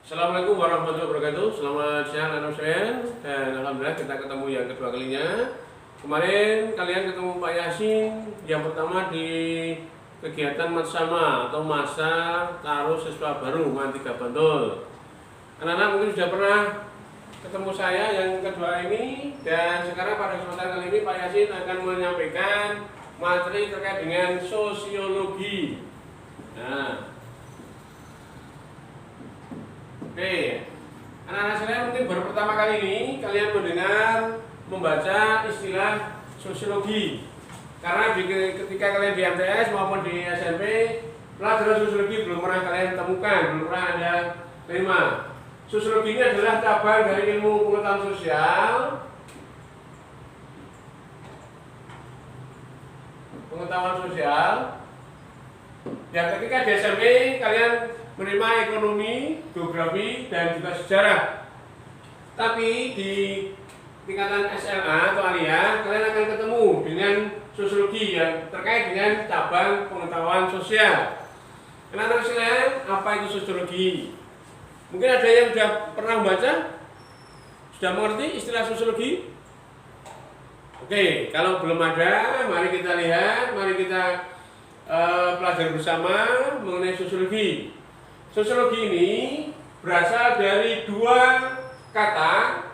Assalamualaikum warahmatullahi wabarakatuh. Selamat siang anak sekalian. Dan alhamdulillah kita ketemu yang kedua kalinya. Kemarin kalian ketemu Pak Yasin yang pertama di kegiatan Matsama atau masa taruh siswa baru MAN 3 Bantul. Anak-anak mungkin sudah pernah ketemu saya yang kedua ini, dan sekarang pada kesempatan kali ini Pak Yasin akan menyampaikan materi terkait dengan sosiologi. Nah, oke, anak-anak sekalian mungkin baru pertama kali ini kalian mendengar membaca istilah sosiologi. Karena ketika kalian di MTS maupun di SMP, pelajaran sosiologi belum pernah kalian temukan, belum pernah Anda terima. Sosiologi ini adalah cabang dari ilmu pengetahuan sosial. Dan ketika di SMP kalian menerima ekonomi, geografi, dan juga sejarah. Tapi di tingkatan SMA atau aliyah, kalian akan ketemu dengan sosiologi yang terkait dengan cabang pengetahuan sosial. Anak-anak sekalian, apa itu sosiologi? Mungkin ada yang sudah pernah membaca, sudah mengerti istilah sosiologi? Oke, kalau belum ada, mari kita lihat, mari kita pelajari bersama mengenai sosiologi. Sosiologi ini berasal dari dua kata,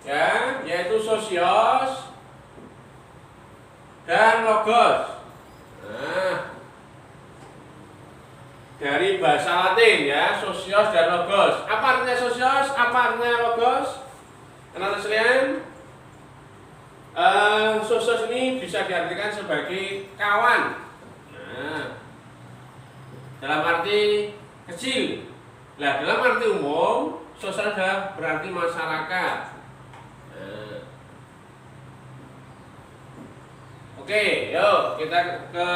ya, yaitu sosios dan logos. Nah, dari bahasa Latin ya, sosios dan logos. Apa artinya sosios? Apa artinya logos? Anak-anak sekalian, sosios ini bisa diartikan sebagai kawan. Nah, dalam arti kecil. Nah, dalam arti umum, sosial adalah berarti masyarakat. Nah. Oke, yuk kita ke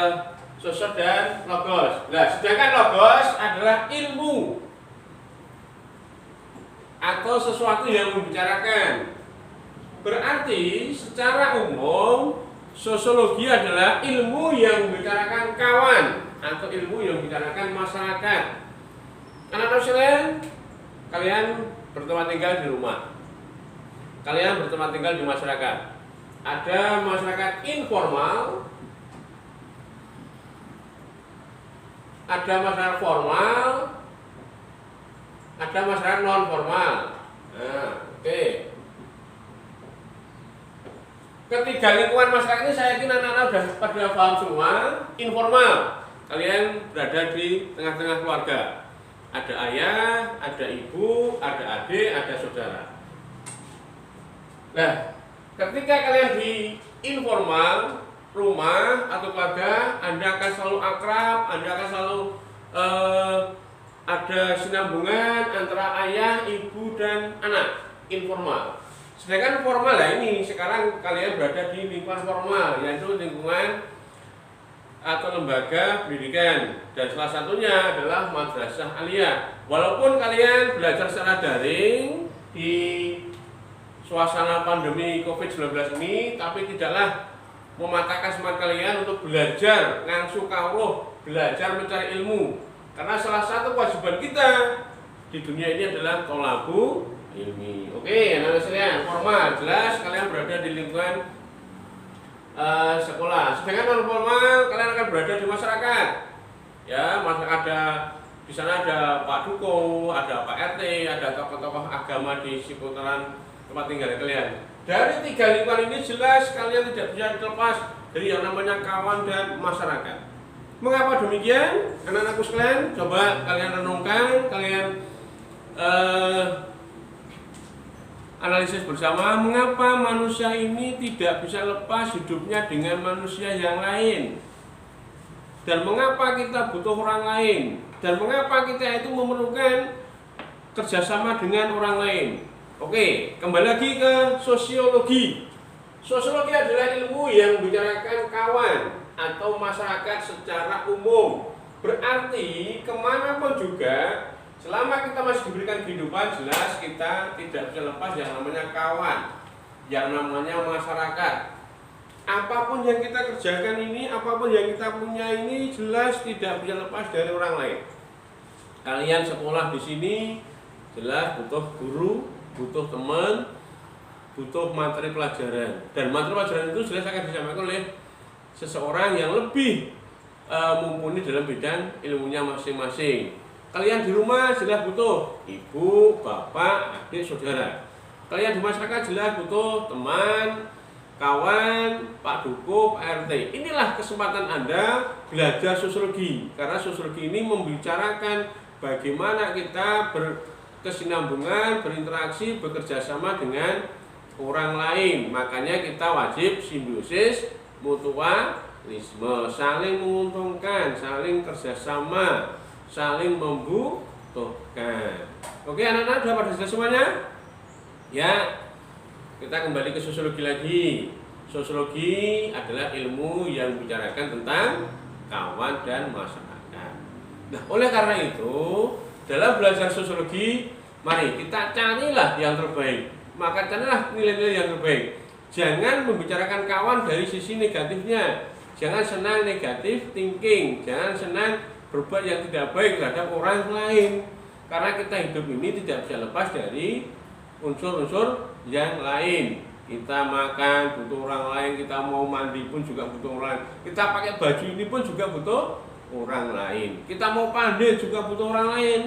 sosial dan logos. Nah, sedangkan logos adalah ilmu atau sesuatu yang membicarakan. Berarti secara umum sosiologi adalah ilmu yang membicarakan kawan atau ilmu yang membicarakan masyarakat. Anak-anak sekalian, kalian bertempat tinggal di rumah. Kalian bertempat tinggal di masyarakat. Ada masyarakat informal, ada masyarakat formal, ada masyarakat non formal. Nah, oke. Ketiga lingkungan masyarakat ini saya yakin anak-anak sudah pada paham semua. Informal, kalian berada di tengah-tengah keluarga. Ada ayah, ada ibu, ada adik, ada saudara. Nah, ketika kalian di informal, rumah atau keluarga, Anda akan selalu akrab, Anda akan selalu ada sinambungan antara ayah, ibu, dan anak. Informal. Sedangkan formal lah ini, sekarang kalian berada di lingkungan formal, yaitu lingkungan atau lembaga pendidikan, dan salah satunya adalah madrasah aliyah. Walaupun kalian belajar secara daring di suasana pandemi COVID-19 ini, tapi tidaklah mematahkan semangat kalian untuk belajar ngangsu kawruh, belajar mencari ilmu. Karena salah satu kewajiban kita di dunia ini adalah tholabu ilmi. Oke, anak-anak sekalian, formal jelas kalian berada di lingkungan sekolah. Sedangkan non formal kalian akan berada di masyarakat. Ya, masyarakat di sana ada Pak Duko, ada Pak RT, ada tokoh-tokoh agama di seputaran tempat tinggal kalian. Dari tiga lingkungan ini jelas kalian tidak bisa terlepas dari yang namanya kawan dan masyarakat. Mengapa demikian? Anak-anakku sekalian, coba kalian renungkan, kalian analisis bersama, mengapa manusia ini tidak bisa lepas hidupnya dengan manusia yang lain, dan mengapa kita butuh orang lain, dan mengapa kita itu memerlukan kerjasama dengan orang lain. Oke, kembali lagi ke sosiologi. Sosiologi adalah ilmu yang membicarakan kawan atau masyarakat secara umum. Berarti kemanapun juga, selama kita masih diberikan kehidupan, jelas kita tidak bisa lepas yang namanya kawan, yang namanya masyarakat. Apapun yang kita kerjakan ini, apapun yang kita punya ini, jelas tidak bisa lepas dari orang lain. Kalian sekolah di sini jelas butuh guru, butuh teman, butuh materi pelajaran. Dan materi pelajaran itu jelas akan disampaikan oleh seseorang yang lebih mumpuni dalam bidang ilmunya masing-masing. Kalian di rumah jelas butuh ibu, bapak, adik, saudara. Kalian di masyarakat jelas butuh teman, kawan, Pak Dukuh, Pak RT. Inilah kesempatan Anda belajar sosiologi. Karena sosiologi ini membicarakan bagaimana kita berkesinambungan, berinteraksi, bekerja sama dengan orang lain. Makanya kita wajib simbiosis, mutualisme, saling menguntungkan, saling kerjasama, saling membutuhkan. Oke anak-anak, sudah pada selesai semuanya? Ya, kita kembali ke sosiologi lagi. Sosiologi adalah ilmu yang membicarakan tentang kawan dan masyarakat. Nah, oleh karena itu, dalam belajar sosiologi, mari kita carilah yang terbaik. Maka carilah nilai-nilai yang terbaik. Jangan membicarakan kawan dari sisi negatifnya. Jangan senang negatif thinking. Jangan senang berbuat yang tidak baik terhadap orang lain. Karena kita hidup ini tidak bisa lepas dari unsur-unsur yang lain. Kita makan butuh orang lain, kita mau mandi pun juga butuh orang lain. Kita pakai baju ini pun juga butuh orang lain. Kita mau pandai juga butuh orang lain.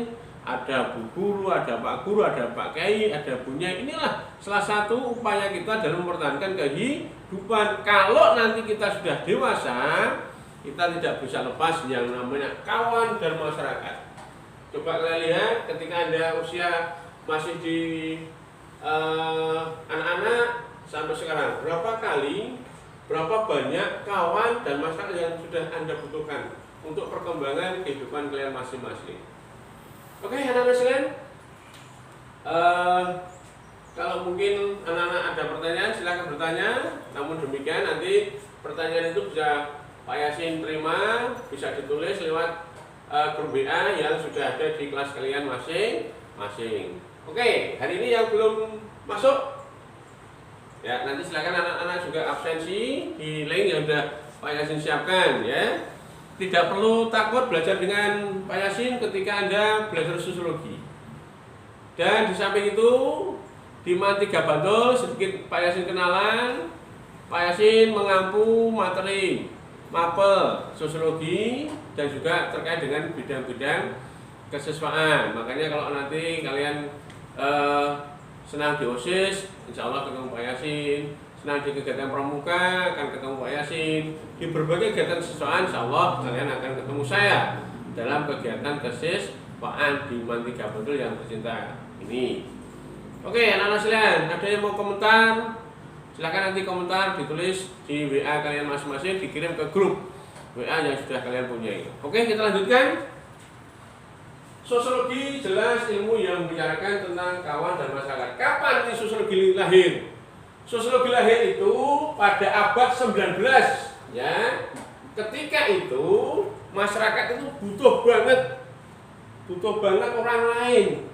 Ada Bu Guru, ada Pak Guru, ada Pak Kiai, ada Bunyai. Inilah salah satu upaya kita dalam mempertahankan kehidupan. Kalau nanti kita sudah dewasa, kita tidak bisa lepas yang namanya kawan dan masyarakat. Coba kalian lihat ketika Anda usia masih di anak-anak sampai sekarang, berapa banyak kawan dan masyarakat yang sudah Anda butuhkan untuk perkembangan kehidupan kalian masing-masing. Oke anak-anak sekalian, kalau mungkin anak-anak ada pertanyaan silahkan bertanya. Namun demikian nanti pertanyaan itu bisa Pak Yasin terima, bisa ditulis lewat grup WA yang sudah ada di kelas kalian masing-masing. Oke, hari ini yang belum masuk, ya nanti silakan anak-anak juga absensi di link yang sudah Pak Yasin siapkan ya. Tidak perlu takut belajar dengan Pak Yasin ketika Anda belajar sosiologi. Dan di samping itu di Man 3 Bantul sedikit Pak Yasin kenalan. Pak Yasin mengampu materi mapel sosiologi dan juga terkait dengan bidang-bidang kesiswaan. Makanya kalau nanti kalian senang di OSIS, insya Allah ketemu Pak Yasin. Senang di kegiatan pramuka, akan ketemu Pak Yasin. Di berbagai kegiatan kesiswaan, insya Allah kalian akan ketemu saya dalam kegiatan kesiswaan di Man 3 Bantul yang tercinta ini. Oke, anak-anak sekalian, ada yang mau komentar? Silahkan nanti komentar ditulis di WA kalian masing-masing, dikirim ke grup WA yang sudah kalian punyai. Oke, kita lanjutkan. Sosiologi jelas ilmu yang membicarakan tentang kawan dan masyarakat. Kapan ini sosiologi lahir? Sosiologi lahir itu pada abad 19 ya. Ketika itu masyarakat itu butuh banget orang lain,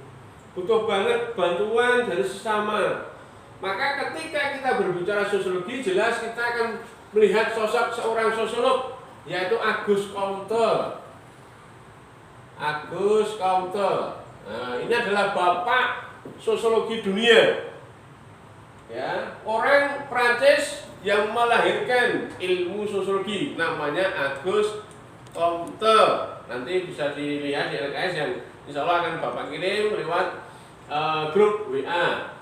butuh banget bantuan dari sesama. Maka ketika kita berbicara sosiologi, jelas kita akan melihat sosok seorang sosiolog, yaitu Auguste Comte. Auguste Comte. Nah, ini adalah bapak sosiologi dunia. Ya, orang Prancis yang melahirkan ilmu sosiologi, namanya Auguste Comte. Nanti bisa dilihat di LKS yang insya Allah akan Bapak kirim lewat grup WA.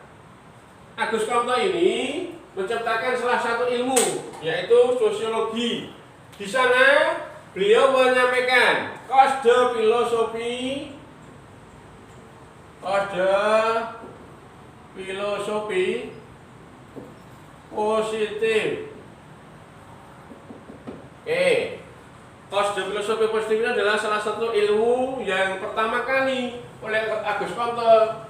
Auguste Comte ini menciptakan salah satu ilmu, yaitu sosiologi. Di sana beliau menyampaikan kode filosofi positif. Oke, kode filosofi positif ini adalah salah satu ilmu yang pertama kali oleh Auguste Comte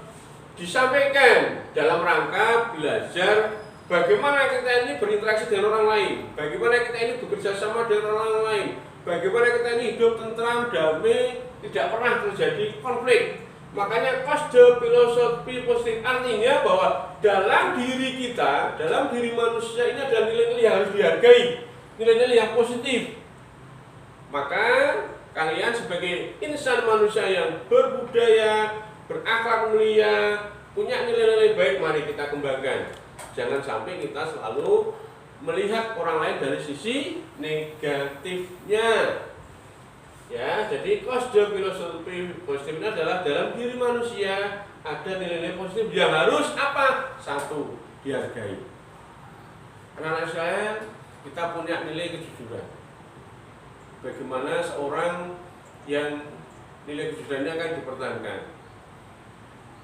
disampaikan dalam rangka belajar bagaimana kita ini berinteraksi dengan orang lain, bagaimana kita ini bekerja sama dengan orang lain, bagaimana kita ini hidup tentram, damai, tidak pernah terjadi konflik. Makanya kode filosofi positif artinya bahwa dalam diri kita, dalam diri manusia ini ada nilai-nilai yang harus dihargai, nilai-nilai yang positif. Maka kalian sebagai insan manusia yang berbudaya, berakhlak mulia, punya nilai-nilai baik, mari kita kembangkan. Jangan sampai kita selalu melihat orang lain dari sisi negatifnya. Ya, jadi kosdo filosofi positif ini adalah dalam diri manusia ada nilai-nilai positif yang harus apa? Satu, dihargai. Anak-anak saya, kita punya nilai kejujuran. Bagaimana seorang yang nilai kejujurannya akan dipertahankan.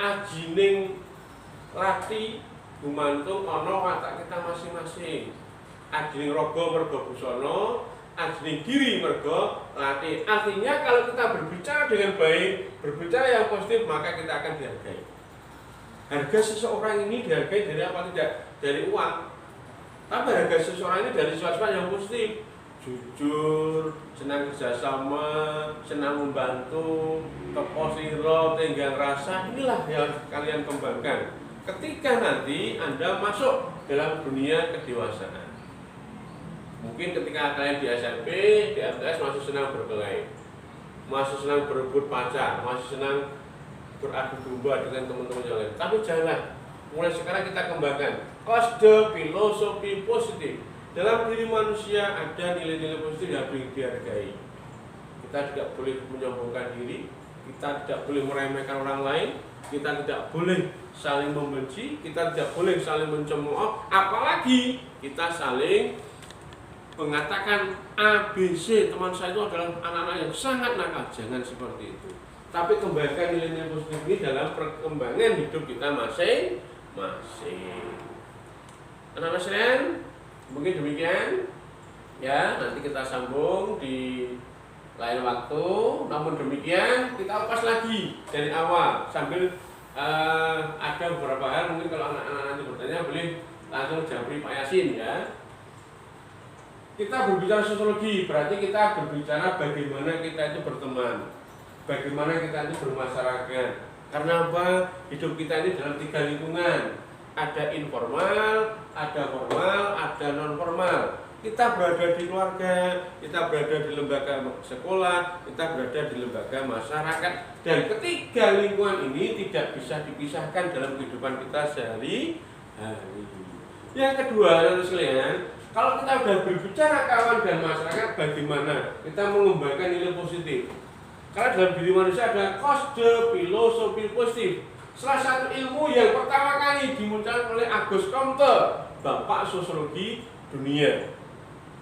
Ajining lati gumantung ana watak kita masing-masing. Ajining rogo mergo busana, ajining diri mergo lati. Artinya kalau kita berbicara dengan baik, berbicara yang positif, maka kita akan dihargai. Harga seseorang ini dihargai dari apa tidak? Dari uang. Tapi harga seseorang ini dari sifat-sifat yang positif. Jujur, senang kerjasama, senang membantu, keposiro, tenggang rasa. Inilah yang harus kalian kembangkan ketika nanti Anda masuk dalam dunia kedewasaan. Mungkin ketika kalian di SMP, di MTS masih senang berkelahi, masih senang berebut pacar, masih senang beradu domba dengan teman-teman yang lain. Tapi janganlah, mulai sekarang kita kembangkan kosdo filosofi positif. Dalam diri manusia ada nilai-nilai positif yang harus dihargai. Kita tidak boleh menyombongkan diri, kita tidak boleh meremehkan orang lain, kita tidak boleh saling membenci, kita tidak boleh saling mencemooh, apalagi kita saling mengatakan ABC, teman saya itu adalah anak-anak yang sangat nakal. Jangan seperti itu. Tapi kembangkan nilai-nilai positif ini dalam perkembangan hidup kita masing-masing. Anak-anak sekalian, mungkin demikian ya, nanti kita sambung di lain waktu. Namun demikian kita lepas lagi dari awal sambil ada beberapa hal mungkin kalau anak-anak nanti bertanya boleh langsung japri Pak Yasin ya. Kita berbicara sosiologi berarti kita berbicara bagaimana kita itu berteman, bagaimana kita itu bermasyarakat. Karena apa? Hidup kita ini dalam 3 lingkungan. Ada informal, ada formal, ada non formal. Kita berada di keluarga, kita berada di lembaga sekolah, kita berada di lembaga masyarakat. Dan ketiga lingkungan ini tidak bisa dipisahkan dalam kehidupan kita sehari-hari. Yang kedua, teman-teman sekalian, kalau kita sudah berbicara kawan dan masyarakat, bagaimana kita mengembangkan nilai positif? Karena dalam diri manusia ada kosdo filosofi positif. Salah satu ilmu yang pertama kali dimunculkan oleh Auguste Comte, bapak sosiologi dunia.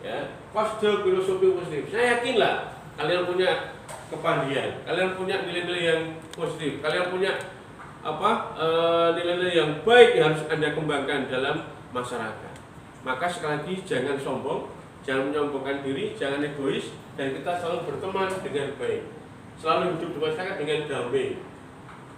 Ya, kosdo filosofi positif. Saya yakinlah kalian punya kepandian, kalian punya nilai-nilai yang positif, kalian punya nilai-nilai yang baik yang harus Anda kembangkan dalam masyarakat. Maka sekali lagi jangan sombong, jangan menyombongkan diri, jangan egois, dan kita selalu berteman dengan baik. Selalu hidup di masyarakat dengan damai.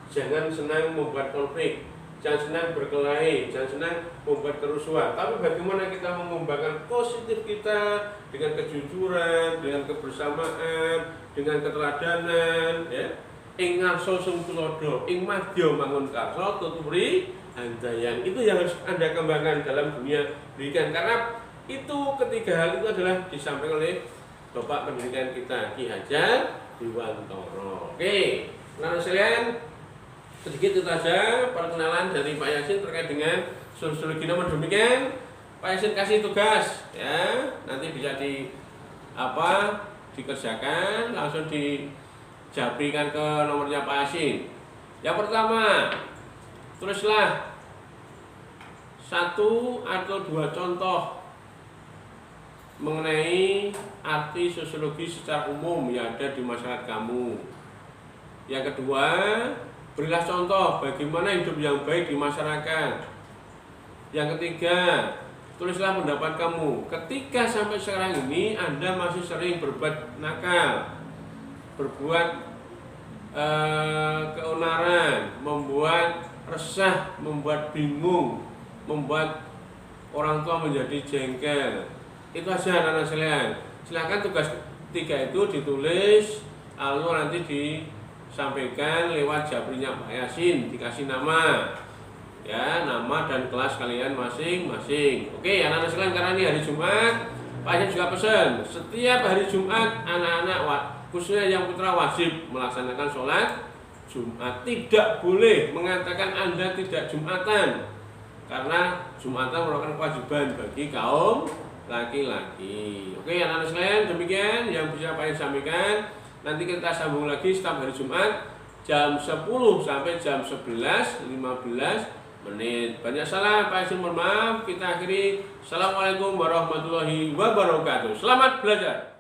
Jangan senang membuat konflik, jangan senang berkelahi, jangan senang membuat kerusuhan. Tapi bagaimana kita mengembangkan positif kita dengan kejujuran, dengan kebersamaan, dengan keteladanan, ya. Ing ngarso sing tulodo, ing madya mangun karso tuturi handayan. Itu yang harus Anda kembangkan dalam dunia pendidikan. Karena itu ketiga hal itu adalah disampaikan oleh Bapak Pendidikan kita, Ki Hajar Dewantara. Oke, teman-teman sekalian, sedikit itu saja perkenalan dari Pak Yasin terkait dengan sosiologi. Namun demikian, Pak Yasin kasih tugas ya, nanti bisa dikerjakan, langsung dijabrikan ke nomornya Pak Yasin. Yang pertama, tulislah 1 atau 2 contoh mengenai arti sosiologi secara umum yang ada di masyarakat kamu. Yang kedua, berilah contoh bagaimana hidup yang baik di masyarakat. Yang ketiga, tulislah pendapat kamu. Ketika sampai sekarang ini Anda masih sering berbuat nakal, berbuat keonaran, membuat resah, membuat bingung, membuat orang tua menjadi jengkel. Itu aja anak-anak sekalian. Silakan tugas 3 itu ditulis, lalu nanti disampaikan lewat jabrinya Pak Yasin, dikasih nama, ya, nama dan kelas kalian masing-masing. Oke, anak-anak sekalian, karena ini hari Jumat, Pak Yan juga pesan, setiap hari Jumat anak-anak khususnya yang putra wajib melaksanakan sholat Jumat. Tidak boleh mengatakan Anda tidak Jumatan, karena Jumatan merupakan kewajiban bagi kaum laki-laki. Oke anak-anak sekalian, demikian yang bisa Pak Yan sampaikan. Nanti kita sambung lagi setiap hari Jumat jam 10 sampai jam 11.15 menit. Banyak salah, Pak Yan mohon maaf. Kita akhiri. Assalamualaikum warahmatullahi wabarakatuh. Selamat belajar.